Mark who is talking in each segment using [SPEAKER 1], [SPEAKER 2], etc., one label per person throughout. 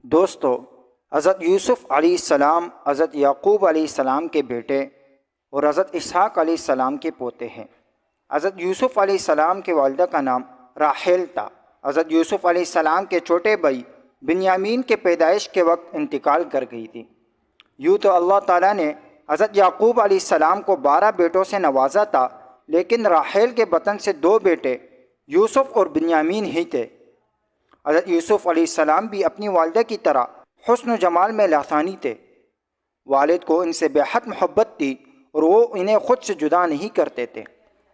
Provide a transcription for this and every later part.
[SPEAKER 1] دوستو، حضرت یوسف علیہ السلام حضرت یعقوب علیہ السلام کے بیٹے اور حضرت اسحاق علیہ السلام کے پوتے ہیں۔ حضرت یوسف علیہ السلام کے والدہ کا نام راحیل تھا۔ حضرت یوسف علیہ السلام کے چھوٹے بھائی بنیامین کے پیدائش کے وقت انتقال کر گئی تھی۔ یوں تو اللہ تعالیٰ نے حضرت یعقوب علیہ السلام کو 12 بیٹوں سے نوازا تھا، لیکن راحیل کے بطن سے 2 بیٹے یوسف اور بنیامین ہی تھے۔ حضرت یوسف علیہ السلام بھی اپنی والدہ کی طرح حسن و جمال میں لاسانی تھے۔ والد کو ان سے بے حد محبت تھی اور وہ انہیں خود سے جدا نہیں کرتے تھے۔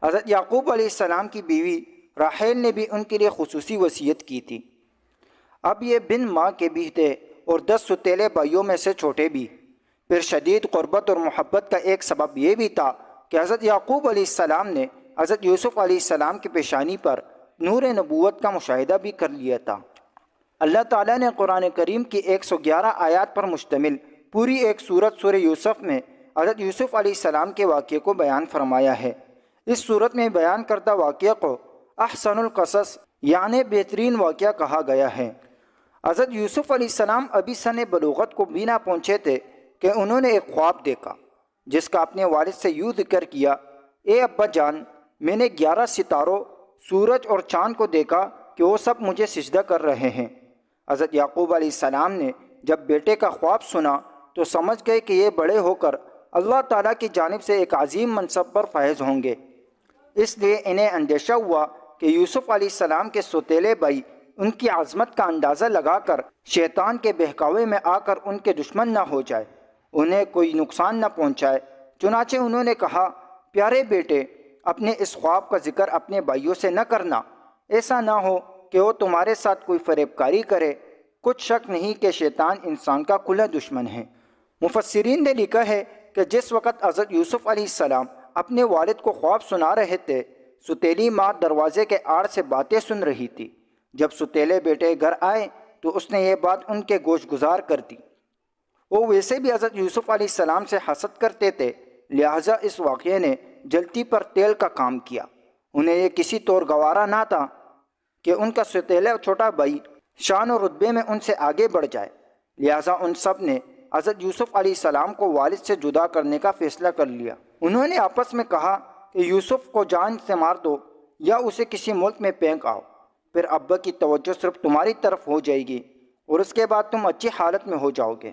[SPEAKER 1] حضرت یعقوب علیہ السلام کی بیوی راحیل نے بھی ان کے لیے خصوصی وصیت کی تھی۔ اب یہ بن ماں کے بھی تھے اور 10 ستیلے بھائیوں میں سے چھوٹے بھی۔ پھر شدید قربت اور محبت کا ایک سبب یہ بھی تھا کہ حضرت یعقوب علیہ السلام نے حضرت یوسف علیہ السلام کی پیشانی پر نور نبوت کا مشاہدہ بھی کر لیا تھا۔ اللہ تعالیٰ نے قرآن کریم کی 111 آیات پر مشتمل پوری ایک سورت سورہ یوسف میں حضرت یوسف علیہ السلام کے واقعے کو بیان فرمایا ہے۔ اس سورت میں بیان کردہ واقعہ کو احسن القصص یعنی بہترین واقعہ کہا گیا ہے۔ حضرت یوسف علیہ السلام ابھی سن بلوغت کو بھی نہ پہنچے تھے کہ انہوں نے ایک خواب دیکھا جس کا اپنے والد سے یوں ذکر کیا: اے ابا جان، میں نے 11 ستاروں، سورج اور چاند کو دیکھا کہ وہ سب مجھے سجدہ کر رہے ہیں۔ حضرت یعقوب علیہ السلام نے جب بیٹے کا خواب سنا تو سمجھ گئے کہ یہ بڑے ہو کر اللہ تعالیٰ کی جانب سے ایک عظیم منصب پر فائز ہوں گے۔ اس لیے انہیں اندیشہ ہوا کہ یوسف علیہ السلام کے سوتیلے بھائی ان کی عظمت کا اندازہ لگا کر شیطان کے بہکاوے میں آ کر ان کے دشمن نہ ہو جائے، انہیں کوئی نقصان نہ پہنچائے۔ چنانچہ انہوں نے کہا: پیارے بیٹے، اپنے اس خواب کا ذکر اپنے بھائیوں سے نہ کرنا، ایسا نہ ہو کہ وہ تمہارے ساتھ کوئی فریب کاری کرے۔ کچھ شک نہیں کہ شیطان انسان کا کھلا دشمن ہے۔ مفسرین نے لکھا ہے کہ جس وقت حضرت یوسف علیہ السلام اپنے والد کو خواب سنا رہے تھے، ستیلی ماں دروازے کے آڑ سے باتیں سن رہی تھی۔ جب ستیلے بیٹے گھر آئے تو اس نے یہ بات ان کے گوش گزار کر دی۔ وہ ویسے بھی حضرت یوسف علیہ السلام سے حسد کرتے تھے، لہٰذا اس واقعے نے جلتی پر تیل کا کام کیا۔ انہیں یہ کسی طور گوارا نہ تھا کہ ان کا ستیلے چھوٹا بھائی شان و رتبے میں ان سے آگے بڑھ جائے، لہٰذا ان سب نے حضرت یوسف علیہ السلام کو والد سے جدا کرنے کا فیصلہ کر لیا۔ انہوں نے آپس میں کہا کہ یوسف کو جان سے مار دو یا اسے کسی ملک میں پھینک آؤ، پھر ابا کی توجہ صرف تمہاری طرف ہو جائے گی اور اس کے بعد تم اچھی حالت میں ہو جاؤ گے۔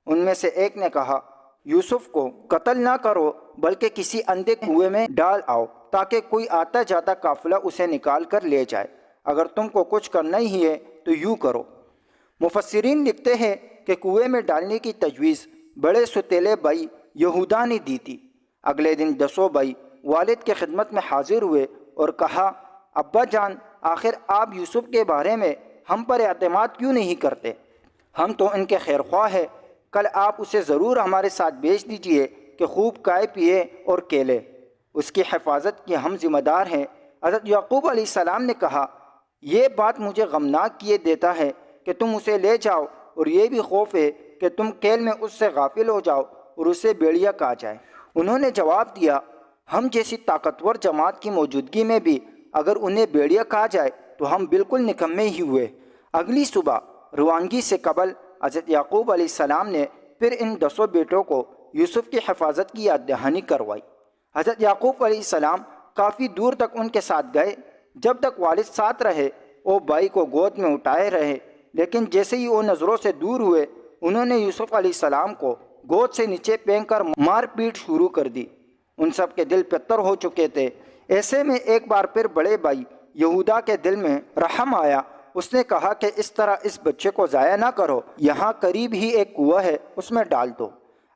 [SPEAKER 1] ان میں سے ایک نے کہا: یوسف کو قتل نہ کرو بلکہ کسی اندھے کنویں میں ڈال آؤ تاکہ کوئی آتا جاتا قافلہ اسے نکال کر لے جائے۔ اگر تم کو کچھ کرنا ہی ہے تو یوں کرو۔ مفسرین لکھتے ہیں کہ کنویں میں ڈالنے کی تجویز بڑے ستیلے بھائی یہودا نے دی تھی۔ اگلے دن 10 بھائی والد کے خدمت میں حاضر ہوئے اور کہا: ابا جان، آخر آپ یوسف کے بارے میں ہم پر اعتماد کیوں نہیں کرتے؟ ہم تو ان کے خیر خواہ ہیں، کل آپ اسے ضرور ہمارے ساتھ بھیج دیجئے کہ خوب کھائے پیے اور کھیلے، اس کی حفاظت کی ہم ذمہ دار ہیں۔ حضرت یعقوب علیہ السلام نے کہا: یہ بات مجھے غمناک کیے دیتا ہے کہ تم اسے لے جاؤ، اور یہ بھی خوف ہے کہ تم کھیل میں اس سے غافل ہو جاؤ اور اسے بھیڑیا کھا جائے۔ انہوں نے جواب دیا: ہم جیسی طاقتور جماعت کی موجودگی میں بھی اگر انہیں بھیڑیا کھا جائے تو ہم بالکل نکمے ہی ہوئے۔ اگلی صبح روانگی سے قبل حضرت یعقوب علیہ السلام نے پھر ان 10 بیٹوں کو یوسف کی حفاظت کی یاد دہانی کروائی۔ حضرت یعقوب علیہ السلام کافی دور تک ان کے ساتھ گئے۔ جب تک والد ساتھ رہے وہ بھائی کو گود میں اٹھائے رہے، لیکن جیسے ہی وہ نظروں سے دور ہوئے انہوں نے یوسف علیہ السلام کو گود سے نیچے پھینک کر مار پیٹ شروع کر دی۔ ان سب کے دل پتھر ہو چکے تھے۔ ایسے میں ایک بار پھر بڑے بھائی یہودا کے دل میں رحم آیا۔ اس نے کہا کہ اس طرح اس بچے کو ضائع نہ کرو، یہاں قریب ہی ایک کنواں ہے، اس میں ڈال دو۔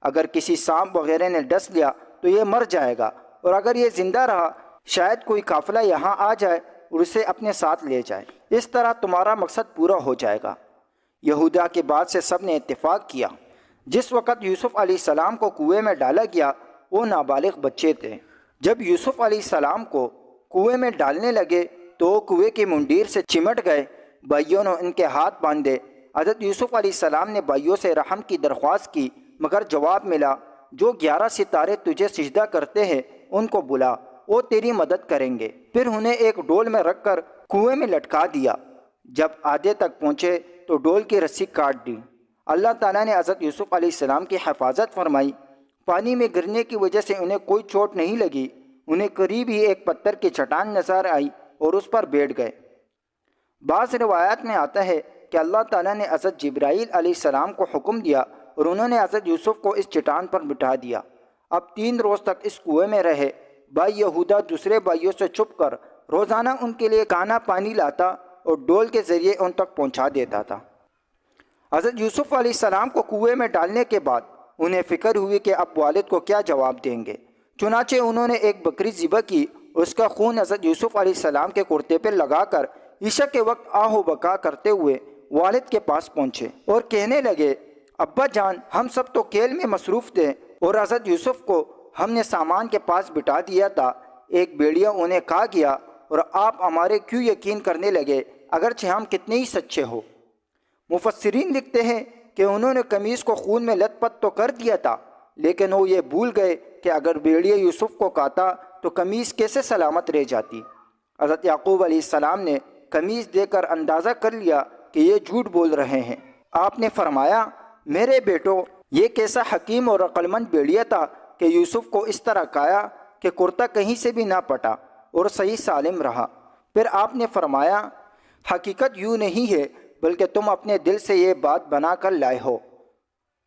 [SPEAKER 1] اگر کسی سانپ وغیرہ نے ڈس لیا تو یہ مر جائے گا، اور اگر یہ زندہ رہا شاید کوئی قافلہ یہاں آ جائے اور اسے اپنے ساتھ لے جائے، اس طرح تمہارا مقصد پورا ہو جائے گا۔ یہودا کے بعد سے سب نے اتفاق کیا۔ جس وقت یوسف علیہ السلام کو کنویں میں ڈالا گیا وہ نابالغ بچے تھے۔ جب یوسف علیہ السلام کو کنویں میں ڈالنے لگے تو وہ کنویں کی منڈیر سے چمٹ گئے۔ بھائیوں نے ان کے ہاتھ باندھے۔ حضرت یوسف علیہ السلام نے بھائیوں سے رحم کی درخواست کی، مگر جواب ملا: جو 11 ستارے تجھے سجدہ کرتے ہیں ان کو بلا، وہ تیری مدد کریں گے۔ پھر انہیں ایک ڈول میں رکھ کر کنویں میں لٹکا دیا۔ جب آدھے تک پہنچے تو ڈول کی رسی کاٹ دی۔ اللہ تعالیٰ نے حضرت یوسف علیہ السلام کی حفاظت فرمائی۔ پانی میں گرنے کی وجہ سے انہیں کوئی چوٹ نہیں لگی۔ انہیں قریب ہی ایک پتھر کی چٹان نظر آئی اور اس پر بیٹھ گئے۔ بعض روایات میں آتا ہے کہ اللہ تعالیٰ نے حضرت جبرائیل علیہ السلام کو حکم دیا اور انہوں نے حضرت یوسف کو اس چٹان پر بٹھا دیا۔ اب 3 روز تک اس کنویں میں رہے۔ بھائی یہودا دوسرے بھائیوں سے چھپ کر روزانہ ان کے لیے کھانا پانی لاتا اور ڈول کے ذریعے ان تک پہنچا دیتا تھا۔ حضرت یوسف علیہ السلام کو کنویں میں ڈالنے کے بعد انہیں فکر ہوئی کہ اب والد کو کیا جواب دیں گے۔ چنانچہ انہوں نے ایک بکری ذبح کی، اس کا خون حضرت یوسف علیہ السلام کے کرتے پہ لگا کر عشاء کے وقت آہ و بکا کرتے ہوئے والد کے پاس پہنچے اور کہنے لگے، ابا جان، ہم سب تو کھیل میں مصروف تھے اور حضرت یوسف کو ہم نے سامان کے پاس بٹھا دیا تھا۔ ایک بھیڑیا انہیں کھا گیا اور آپ ہمارے کیوں یقین کرنے لگے اگرچہ ہم کتنے ہی سچے ہو۔ مفسرین لکھتے ہیں کہ انہوں نے قمیص کو خون میں لت پت تو کر دیا تھا، لیکن وہ یہ بھول گئے کہ اگر بھیڑیا یوسف کو کاتا تو قمیص کیسے سلامت رہ جاتی۔ حضرت یعقوب علیہ السلام نے قمیص دے کر اندازہ کر لیا کہ یہ جھوٹ بول رہے ہیں۔ آپ نے فرمایا، میرے بیٹو، یہ کیسا حکیم اور عقلمند بھیڑیا تھا کہ یوسف کو اس طرح کایا کہ کرتا کہیں سے بھی نہ پٹا اور صحیح سالم رہا۔ پھر آپ نے فرمایا، حقیقت یوں نہیں ہے بلکہ تم اپنے دل سے یہ بات بنا کر لائے ہو۔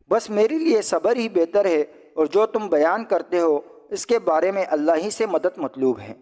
[SPEAKER 1] بس میرے لیے صبر ہی بہتر ہے اور جو تم بیان کرتے ہو اس کے بارے میں اللہ ہی سے مدد مطلوب ہے۔